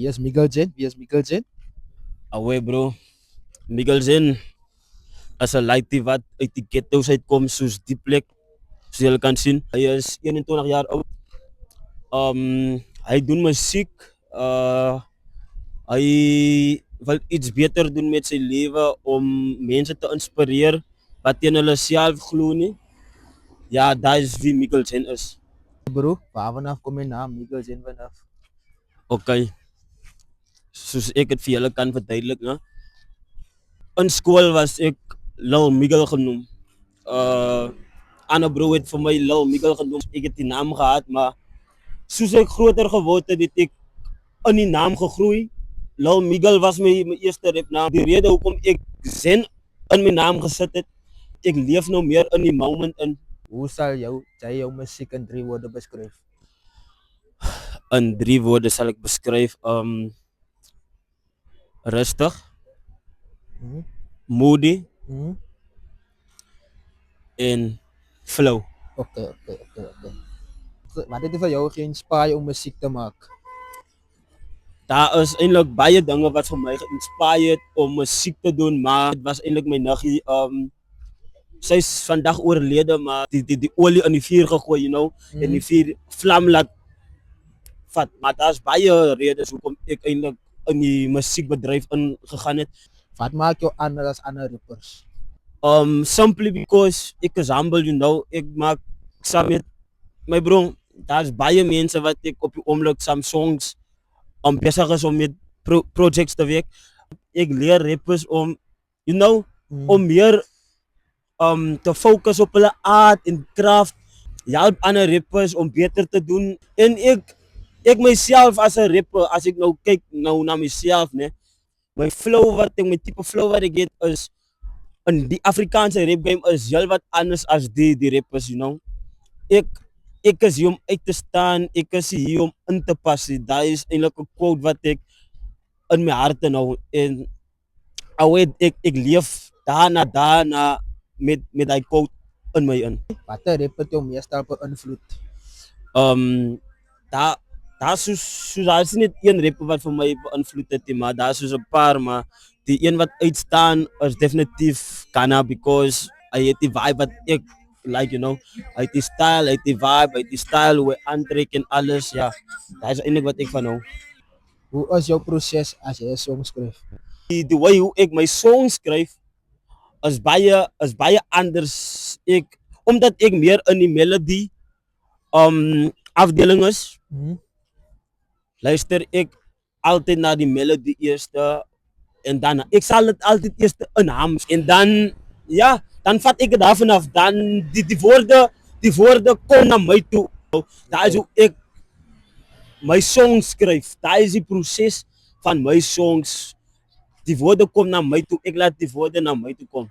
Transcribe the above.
Wie is Miguel Jen? Wie is Miguel Jen? Away bro, Miguel Zen as 'n laaitie wat uit die ghettos uitkom soos die plek soos julle kan sien. Hy is 21 jaar oud. Hy doen musiek. Hy wil iets beter doen met sy lewe om mense te inspireer wat teen hulle self glo nie. Ja, dat is wie Miguel Zen is. Bro, waar vanaf kom je naam Miguel Jen vanaf? Okay. Soos ek dit vir julle kan verduidelik, né? In skool was ek Lil Miguel genoem. Ander bro het vir my Lil Miguel genoem. Ek het die naam gehad, maar soos ek groter geword het ek in die naam gegroei. Lil Miguel was my eerste rapnaam. Die rede hoekom ek Zen in my naam gesit het, ek leef nou meer in die moment in. Hoe zal jij jouw muziek in 3 woorden beschrijven? In 3 woorde sal ek beskryf, rustig, moody en flow. Oké. Wat heeft voor jou geïnspireerd om muziek te maken? Daar is eintlik baie dinge wat vir my geïnspireer het om musiek te doen, maar dit was eintlik my niggie. Sy is vandag oorlede, maar die olie in die vuur gegooi, you know, en die vuur vlam laat vat. Maar daar's baie redes hoekom ek eintlik in die musiekbedryf ingegaan het. Wat maakt jou anders als andere rappers? Simply because ek is humble, you know. Ek maak saam met my bro, daar's baie mense wat ek op die oomblik saam songs besig is om met projects te werk. Ek leer rappers om, you know, om meer te fokus op hulle art en craft. Help ander rappers om beter te doen. En ek myself as 'n rapper, as ek nou kyk nou na myself, né, my flow my tipe flow wat ek het is in die Afrikaanse rap game is heel wat anders as die rappers, you know. Ek is hier om uit te staan, ek is hier om in te pas. Daar is eintlik 'n quote wat ek in my hart nou en ek leef daarna met daai quote in my in. Wat een rapper jou meestal beïnvloed? Daar is net een rapper wat vir my beïnvloed het, maar daar is 'n paar, maar die een wat uitstaan is definitief Ghana, because hy het die vibe wat ek like, you know. Hy het die style, hy het die vibe, hy het die style hoe hy aantrek en alles, ja. Dat is eintlik wat ek van hou. Hoe is jouw proces als je een song schrijft? Die way hoe ek my song skryf is baie anders. Omdat ek meer in die melody afdeling is, luister ek altyd na die melody eerste en dan ek sal dit altyd eers inham en dan ja, dan vat ek dit daarvan af, dan die woorde kom na my toe. Daar is hoe ek my songs skryf. Daar is die proses van my songs. Die woorde kom na my toe, ek laat die woorde na my toe kom.